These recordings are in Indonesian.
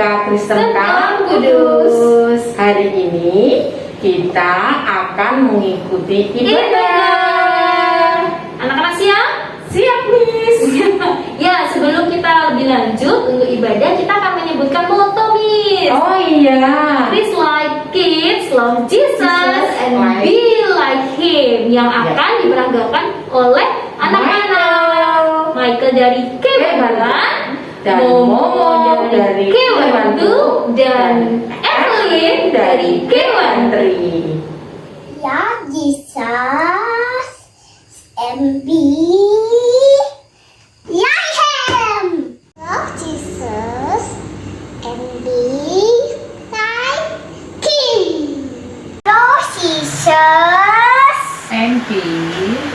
GBK Kristen Kampung Kudus. Hari ini kita akan mengikuti ibadah. Anak-anak siap? Siap, Miss. Ya, sebelum kita lebih lanjut untuk ibadah, kita akan menyebutkan motto, Miss. Oh iya. Please like kids, love Jesus, and like. be like Him, yang akan diberanggakan oleh anak-anak. Michael dari K1, dan Momo dari K1 dan Evelyn dari K1. Love Jesus and be like Him. Love Jesus and be like Him. Love Jesus And be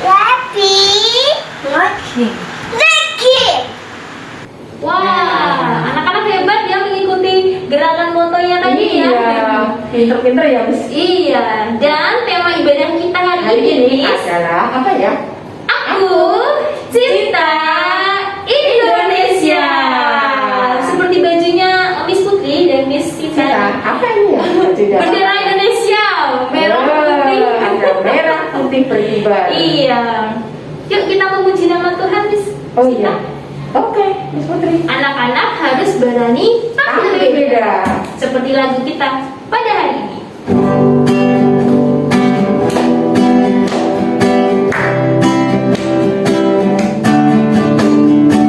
and be like Him. like Him. Wah, anak-anak hebat ya mengikuti gerakan motonya tadi Iya, ya. pinter-pinter ya, Miss. Iya, dan tema ibadah kita hari Hari ini Miss, adalah apa ya? Aku Cinta Indonesia. Seperti bajunya Miss Putri dan Miss Kita Sita. apa ini ya? Tidak. Bendera Indonesia, merah putih. Ada merah putih berkibar. Iya. Yuk kita memuji nama Tuhan, Miss. Oh iya. Oke, Miss Putri. Anak-anak harus berani tampil Tampil beda. beda. Seperti lagu kita pada hari ini.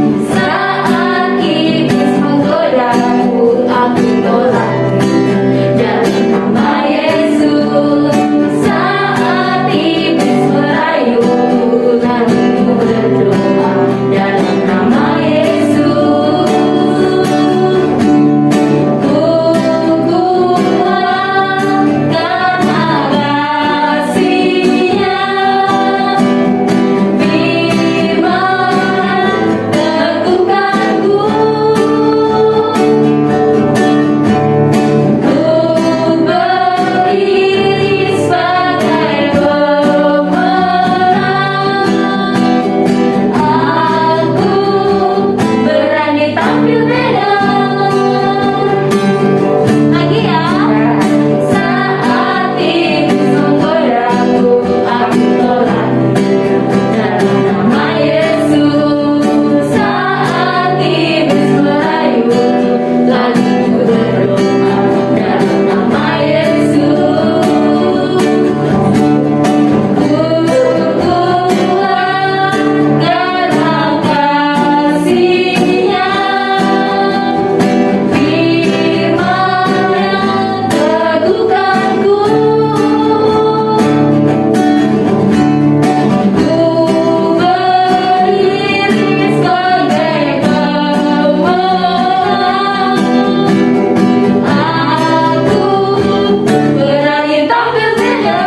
Saat iblis menggodaku, aku tolak dalam nama Yesus. Saat iblis merayuku, lalu berdoa dalam nama Yesus. Ku kuat karena kasih-Nya, firman teguhkanku. Ku berdiri sebagai pemenang. Aku berani tampil beda. Lagi ya. Saat iblis menggodaku, aku tolak dalam nama Yesus. Saat iblis merayuku, lalu berdoa dalam nama Yesus. Ku kuat karena kasih-Nya, firman-Nya teguhkanku. Ku berdiri sebagai pemenang. Aku berani tampil beda.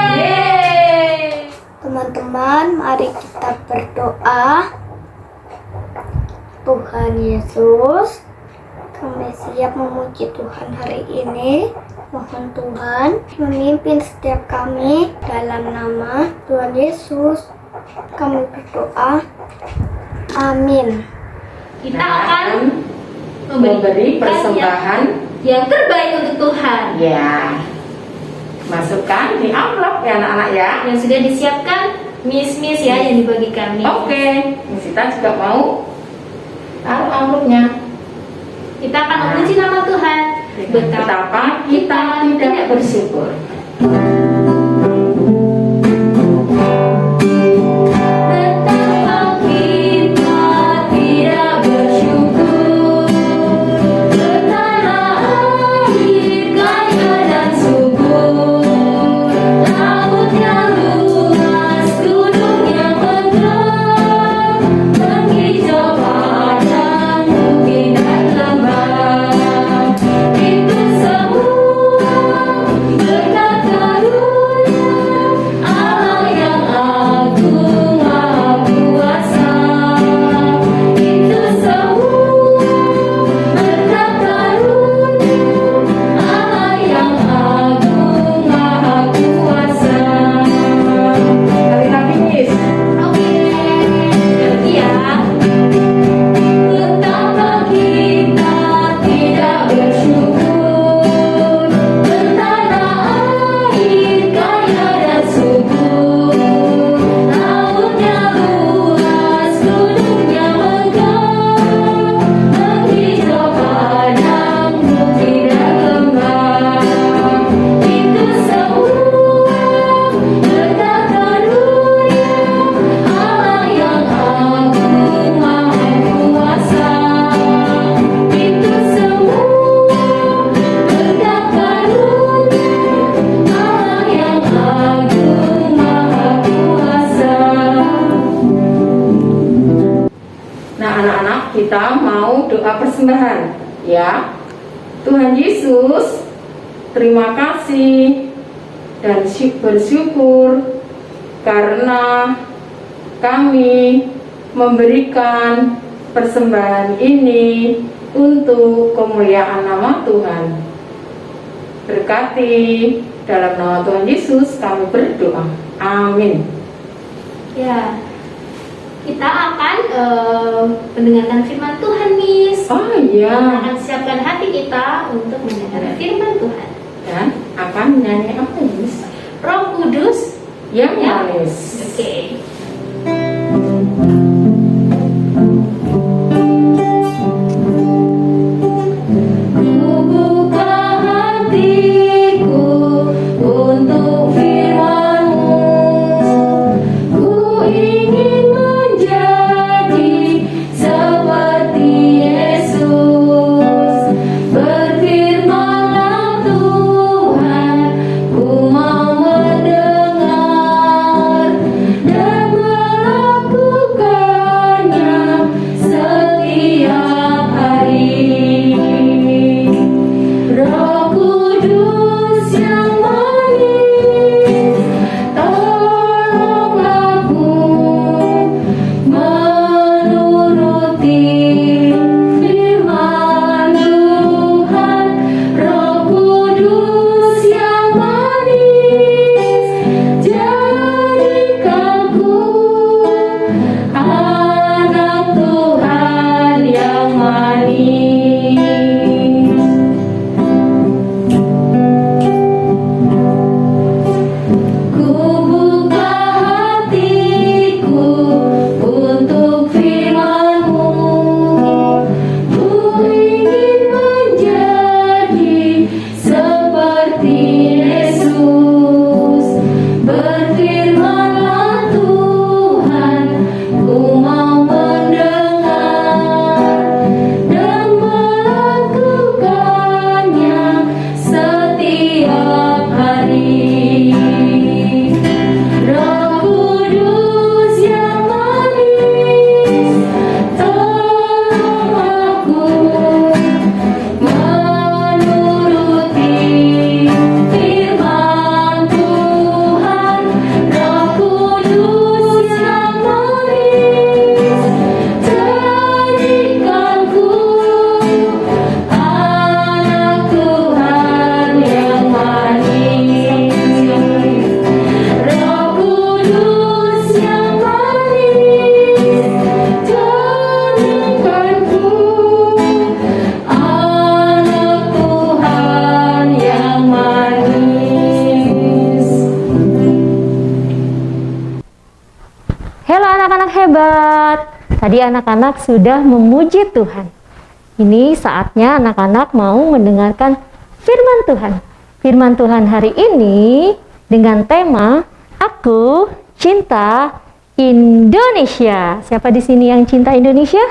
Yeay! Teman-teman, mari kita berdoa. Tuhan Yesus, kami siap memuji Tuhan hari ini. Mohon Tuhan memimpin setiap kami dalam nama Tuhan Yesus. Kami berdoa. Amin. Kita akan memberi persembahan. yang terbaik untuk Tuhan Ya. Masukkan di amplop ya anak-anak ya. yang sudah disiapkan Miss ya yang dibagi kami. Oke, Miss Sita juga mau taruh amplopnya. Kita akan memuji nama Tuhan. Betapa kita tidak bersyukur. Betapa kita tidak bersyukur. Betapa air kaya dan subur, laut yang luas, gunung yang megah, menghijau padang, bukit dan lembah. Itu semua berkat karunia persembahan, ya. Tuhan Yesus, terima kasih dan bersyukur karena kami memberikan persembahan ini untuk kemuliaan nama Tuhan. Berkati dalam nama Tuhan Yesus kami berdoa. Amin. Ya, kita akan mendengarkan firman Tuhan, Miss. Oh Kita iya. akan siapkan hati kita untuk mendengar firman Tuhan. Dan akan menyanyi apa, Miss? Roh Kudus Yang Ya. manis. Oke. Buka hatiku untuk firman-Mu. Ku ingin menjadi seperti Yesus. Berfirman-Lah Tuhan, ku mau mendengar dan melakukannya setiap hari. Roh Kudus yang manis, tolong aku menuruti firman Tuhan. Roh Kudus yang manis, jadikanku anak Tuhan yang manis. Ku buka hatiku untuk firman-Mu. Ku ingin menjadi seperti Yesus. Berfirman-Lah Tuhan, ku mau mendengar dan melakukannya setiap hari. Roh Kudus yang manis, tolong aku menuruti firman Tuhan. Roh Kudus yang manis, jadikanku anak Tuhan yang manis. Roh Kudus yang manis, jadikanku anak Tuhan yang manis. Halo anak-anak hebat. Tadi anak-anak sudah memuji Tuhan. Ini saatnya anak-anak mau mendengarkan firman Tuhan. Firman Tuhan hari ini dengan tema Aku Cinta Indonesia. Siapa di sini yang cinta Indonesia?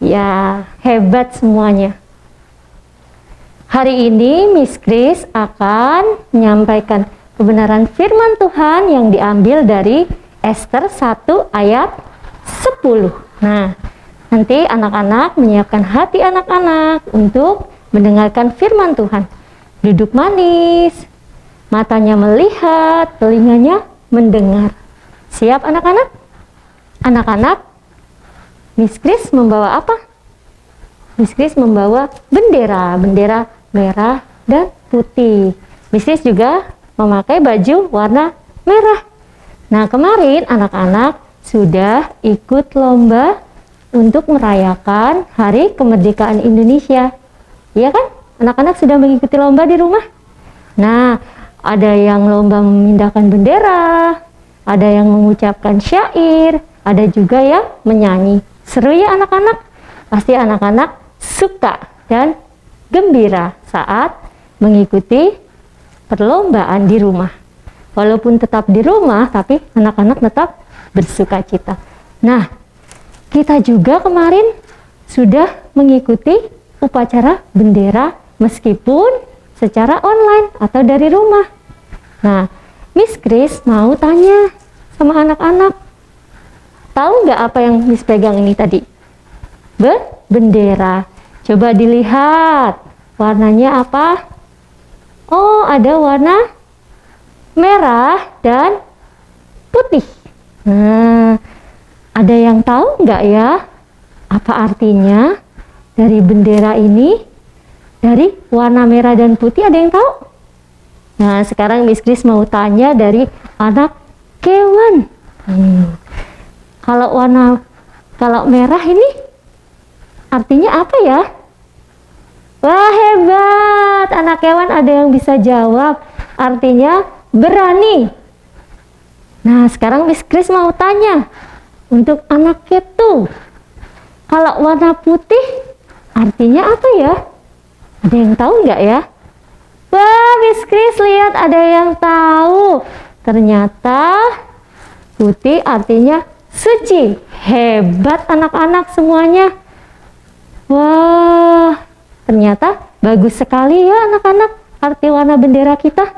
Ya, hebat semuanya. Hari ini Miss Kris akan menyampaikan kebenaran firman Tuhan yang diambil dari Ester 1 ayat 10. Nah, nanti anak-anak menyiapkan hati anak-anak untuk mendengarkan firman Tuhan. Duduk manis, matanya melihat, telinganya mendengar. Siap anak-anak? Anak-anak, Miss Kris membawa apa? Miss Kris membawa bendera merah dan putih. Miss Kris juga memakai baju warna merah. Nah, kemarin anak-anak sudah ikut lomba untuk merayakan Hari Kemerdekaan Indonesia. Iya kan? Anak-anak sudah mengikuti lomba di rumah? Nah, ada yang lomba memindahkan bendera, ada yang mengucapkan syair, ada juga yang menyanyi. Seru ya anak-anak? Pasti anak-anak suka dan gembira saat mengikuti perlombaan di rumah. Walaupun tetap di rumah, tapi anak-anak tetap bersuka cita. Nah, kita juga kemarin sudah mengikuti upacara bendera meskipun secara online atau dari rumah. Nah, Miss Kris mau tanya sama anak-anak, tahu nggak apa yang Miss pegang ini tadi? Bendera. Coba dilihat, warnanya apa? Oh, ada warna merah dan putih. Nah, ada yang tahu nggak ya apa artinya dari bendera ini? Dari warna merah dan putih, ada yang tahu? Nah, sekarang Miss Kris mau tanya dari anak Kewan. Kalau merah ini artinya apa ya? Wah, hebat, anak Kewan ada yang bisa jawab. Artinya berani. Nah, sekarang Miss Kris mau tanya untuk anak Ketu. Kalau warna putih artinya apa ya? Ada yang tahu nggak ya? Wah, Miss Kris lihat ada yang tahu. Ternyata putih artinya suci. Hebat anak-anak semuanya. Wah, ternyata bagus sekali ya anak-anak arti warna bendera kita.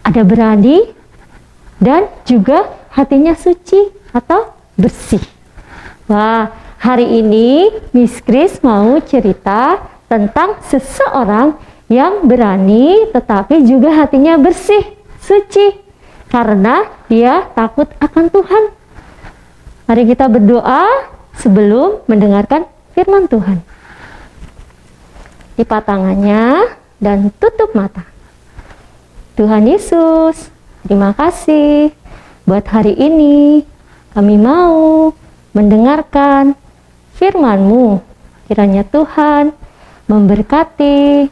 Ada berani dan juga hatinya suci atau bersih. Wah, hari ini Miss Kris mau cerita tentang seseorang yang berani tetapi juga hatinya bersih, suci, karena dia takut akan Tuhan. Mari kita berdoa sebelum mendengarkan firman Tuhan. Lipat tangannya dan tutup mata. Tuhan Yesus, terima kasih buat hari ini. Kami mau mendengarkan firman-Mu. Kiranya Tuhan memberkati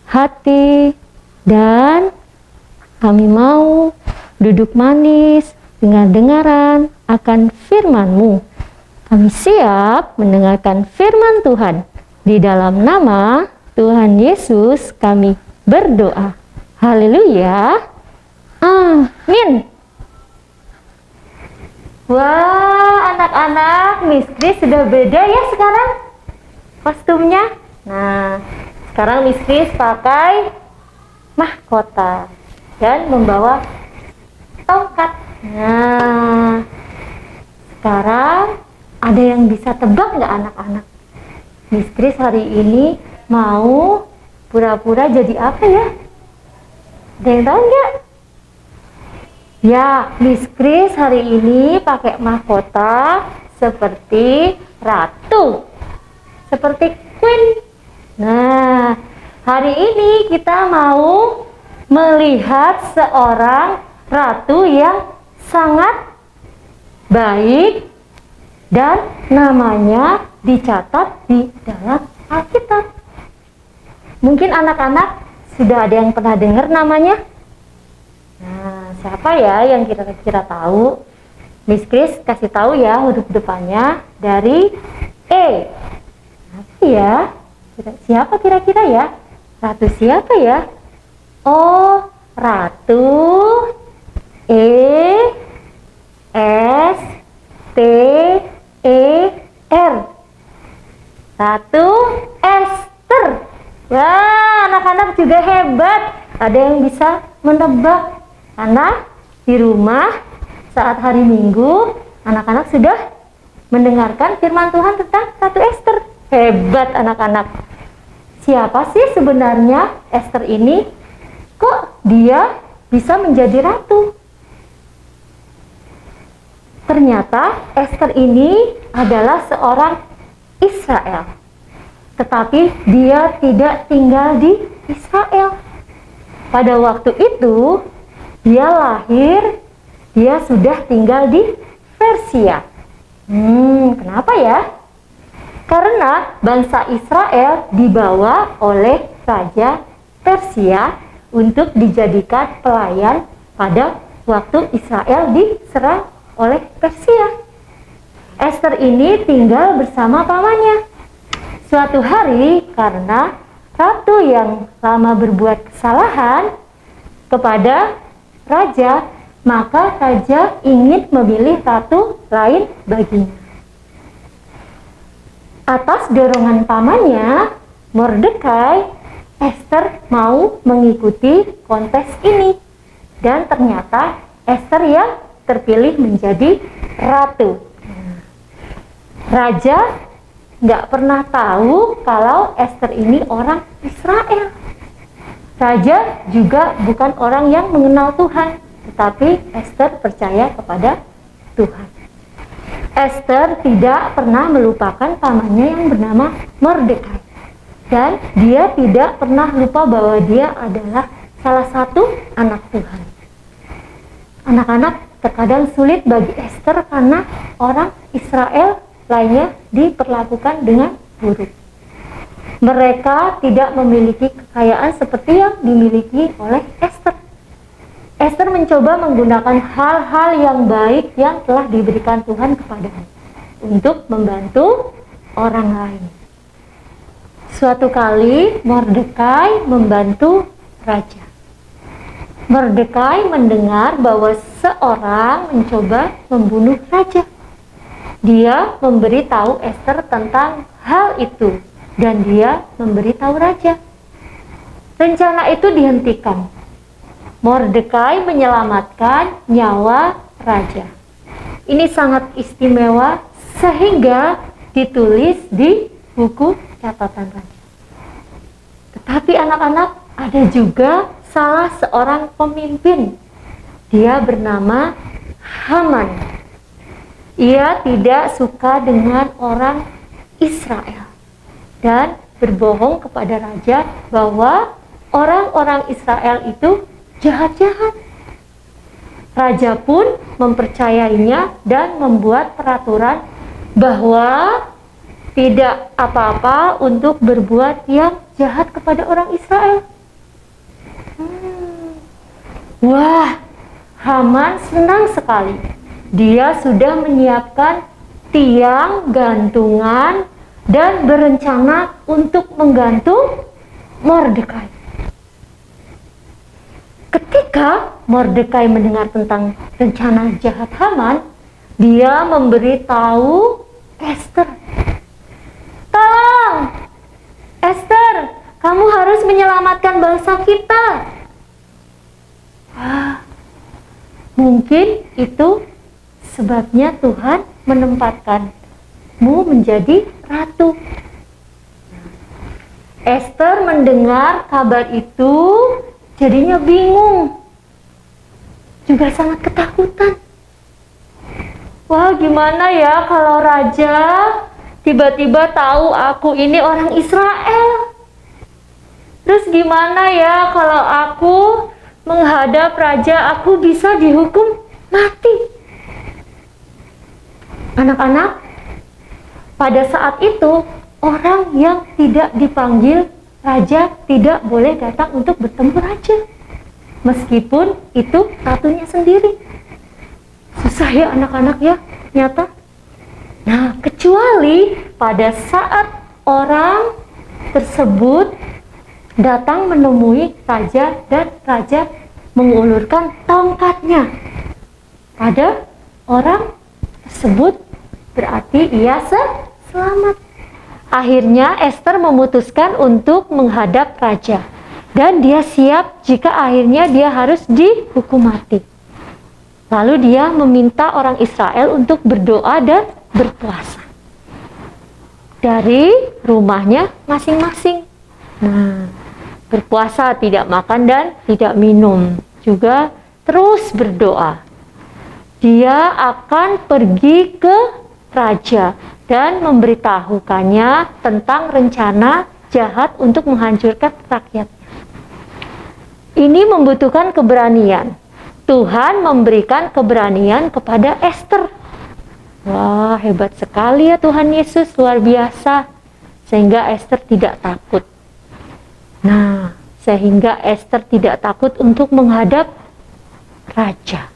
hati, dan kami mau duduk manis dengar-dengaran akan firman-Mu. Kami siap mendengarkan firman Tuhan. Di dalam nama Tuhan Yesus kami berdoa. Haleluya. Amin. Wah, anak-anak, Miss Kris sudah beda ya sekarang kostumnya. Nah, sekarang Miss Kris pakai mahkota dan membawa tongkat. Nah, sekarang ada yang bisa tebak nggak anak-anak? Miss Kris hari ini mau pura-pura jadi apa ya? Ada yang tahu nggak? Ya, Miss Kris hari ini pakai mahkota seperti ratu, seperti queen. Nah, hari ini kita mau melihat seorang ratu yang sangat baik dan namanya dicatat di dalam Alkitab. Mungkin anak-anak sudah ada yang pernah dengar namanya? Nah, siapa ya yang kira-kira tahu? Miss Kris kasih tahu ya huruf depannya dari E. Apa ya? Siapa kira-kira ya? Ratu siapa ya? Oh, Ratu E-S-T-E-R. Ratu Ester. Wah, anak-anak juga hebat. Ada yang bisa menebak. Karena di rumah saat hari Minggu, anak-anak sudah mendengarkan firman Tuhan tentang Ratu Ester. Hebat anak-anak. Siapa sih sebenarnya Ester ini? Kok dia bisa menjadi ratu? Ternyata Ester ini adalah seorang Israel. Tetapi dia tidak tinggal di Israel. Pada waktu itu, dia lahir, dia sudah tinggal di Persia. Kenapa ya? Karena bangsa Israel dibawa oleh Raja Persia untuk dijadikan pelayan pada waktu Israel diserang oleh Persia. Ester ini tinggal bersama pamannya. Suatu hari karena ratu yang lama berbuat kesalahan kepada raja, maka raja ingin memilih ratu lain baginya. Atas dorongan pamannya, Mordekai, Ester mau mengikuti kontes ini. Dan ternyata Ester yang terpilih menjadi ratu. Raja nggak pernah tahu kalau Esther ini orang Israel. Raja juga bukan orang yang mengenal Tuhan, tetapi Esther percaya kepada Tuhan. Esther tidak pernah melupakan pamannya yang bernama Mordekai. Dan dia tidak pernah lupa bahwa dia adalah salah satu anak Tuhan. Anak-anak terkadang sulit bagi Esther karena orang Israel lainnya diperlakukan dengan buruk. Mereka tidak memiliki kekayaan seperti yang dimiliki oleh Esther. Esther mencoba menggunakan hal-hal yang baik yang telah diberikan Tuhan kepadanya untuk membantu orang lain. Suatu kali Mordekai membantu raja. Mordekai mendengar bahwa seorang mencoba membunuh raja. Dia memberitahu Esther tentang hal itu dan dia memberitahu raja. Rencana itu dihentikan. Mordekai menyelamatkan nyawa raja. Ini sangat istimewa sehingga ditulis di buku catatan raja. Tetapi anak-anak, ada juga salah seorang pemimpin. Dia bernama Haman. Ia tidak suka dengan orang Israel dan berbohong kepada raja bahwa orang-orang Israel itu jahat-jahat. Raja pun mempercayainya dan membuat peraturan bahwa tidak apa-apa untuk berbuat yang jahat kepada orang Israel. Wah, Haman senang sekali. Dia sudah menyiapkan tiang gantungan dan berencana untuk menggantung Mordekai. Ketika Mordekai mendengar tentang rencana jahat Haman, dia memberitahu Esther. Tolong, Esther, kamu harus menyelamatkan bangsa kita. Mungkin itu sebabnya Tuhan menempatkanmu menjadi ratu. Esther mendengar kabar itu, jadinya bingung, juga sangat ketakutan. Wah, gimana ya kalau raja tiba-tiba tahu aku ini orang Israel? Terus gimana ya kalau aku menghadap raja, aku bisa dihukum mati? Anak-anak, pada saat itu orang yang tidak dipanggil raja tidak boleh datang untuk bertemu raja, meskipun itu ratunya sendiri. Susah ya anak-anak ya, nyata. Nah, kecuali pada saat orang tersebut datang menemui raja dan raja mengulurkan tongkatnya pada orang tersebut, berarti ia selamat. Akhirnya Esther memutuskan untuk menghadap raja dan dia siap jika akhirnya dia harus dihukum mati. Lalu dia meminta orang Israel untuk berdoa dan berpuasa dari rumahnya masing-masing. Nah, berpuasa, tidak makan dan tidak minum, juga terus berdoa. Dia akan pergi ke raja dan memberitahukannya tentang rencana jahat untuk menghancurkan rakyatnya. Ini membutuhkan keberanian. Tuhan memberikan keberanian kepada Esther. Wah, hebat sekali ya Tuhan Yesus, luar biasa. Sehingga Esther tidak takut. Nah, sehingga Esther tidak takut untuk menghadap raja.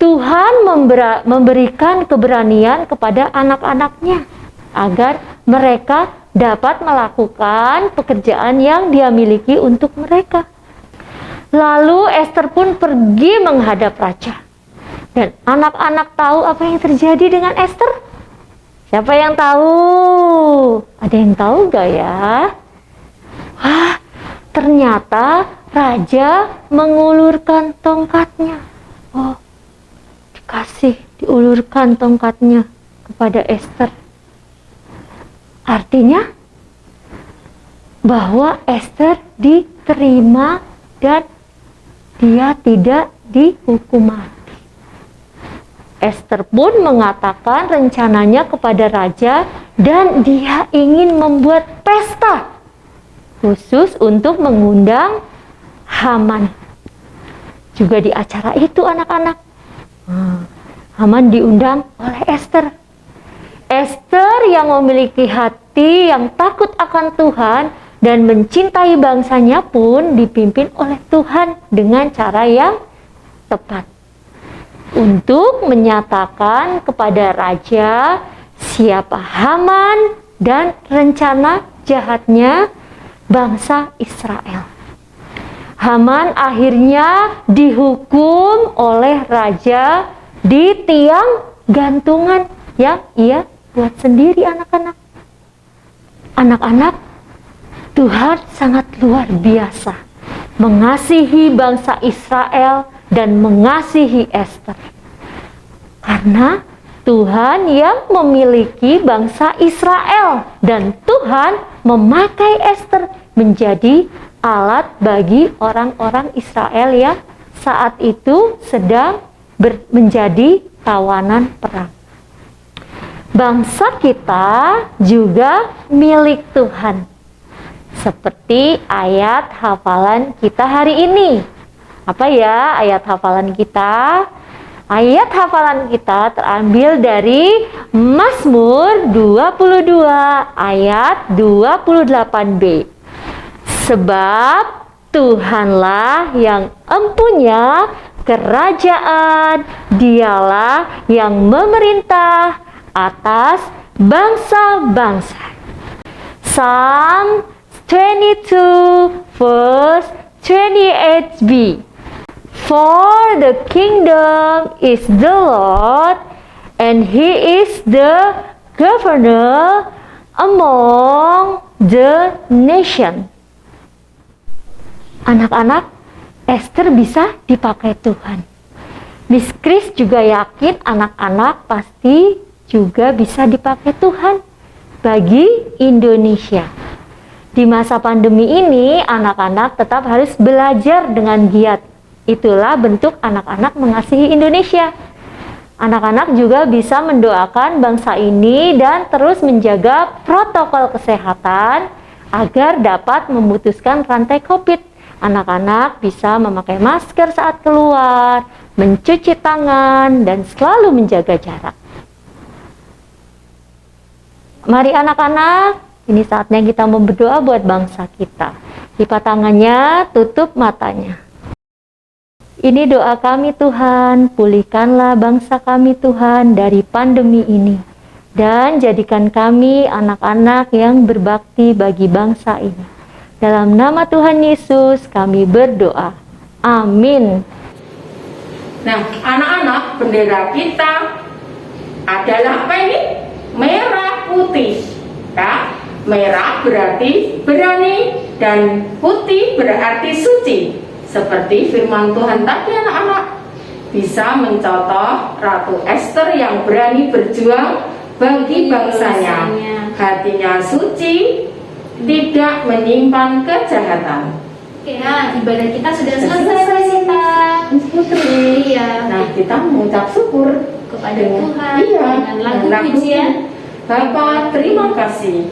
Tuhan memberikan keberanian kepada anak-anaknya agar mereka dapat melakukan pekerjaan yang dia miliki untuk mereka. Lalu Esther pun pergi menghadap raja. Dan anak-anak tahu apa yang terjadi dengan Esther? Siapa yang tahu? Ada yang tahu gak ya? Wah, ternyata raja mengulurkan tongkatnya. Oh, diulurkan tongkatnya kepada Esther. Artinya bahwa Ester diterima dan dia tidak dihukum mati. Ester pun mengatakan rencananya kepada raja dan dia ingin membuat pesta khusus untuk mengundang Haman. Juga di acara itu anak-anak, Haman diundang oleh Ester. Ester yang memiliki hati yang takut akan Tuhan dan mencintai bangsanya pun dipimpin oleh Tuhan dengan cara yang tepat untuk menyatakan kepada raja siapa Haman dan rencana jahatnya bangsa Israel. Haman akhirnya dihukum oleh raja di tiang gantungan yang ia buat sendiri anak-anak. Anak-anak, Tuhan sangat luar biasa mengasihi bangsa Israel dan mengasihi Ester. Karena Tuhan yang memiliki bangsa Israel dan Tuhan memakai Ester menjadi alat bagi orang-orang Israel yang saat itu sedang menjadi tawanan perang. Bangsa kita juga milik Tuhan. Seperti ayat hafalan kita hari ini. Apa ya ayat hafalan kita? Ayat hafalan kita terambil dari Mazmur 22 ayat 28b. Sebab Tuhanlah yang empunya kerajaan, dialah yang memerintah atas bangsa-bangsa. Psalm 22 verse 28b. For the kingdom is the Lord, and He is the governor among the nation. Anak-anak, Ester bisa dipakai Tuhan. Miss Chris juga yakin anak-anak pasti juga bisa dipakai Tuhan bagi Indonesia. Di masa pandemi ini, anak-anak tetap harus belajar dengan giat. Itulah bentuk anak-anak mengasihi Indonesia. Anak-anak juga bisa mendoakan bangsa ini dan terus menjaga protokol kesehatan agar dapat memutuskan rantai COVID. Anak-anak bisa memakai masker saat keluar, mencuci tangan, dan selalu menjaga jarak. Mari anak-anak, ini saatnya kita berdoa buat bangsa kita. Lipat tangannya, tutup matanya. Ini doa kami Tuhan, pulihkanlah bangsa kami Tuhan dari pandemi ini. Dan jadikan kami anak-anak yang berbakti bagi bangsa ini. Dalam nama Tuhan Yesus kami berdoa. Amin. Nah, anak-anak, bendera kita adalah apa ini? Merah putih. Ya, merah berarti berani dan putih berarti suci. Seperti firman Tuhan tadi anak-anak, bisa mencontoh Ratu Ester yang berani berjuang bagi bangsanya. Hatinya suci, tidak menyimpan kejahatan. Oke, nah ibadah kita sudah selesai Sita. Iya. Nah, kita mengucap syukur Kepada Tuhan Iya, dengan lagu pujian. Bapak, terima kasih.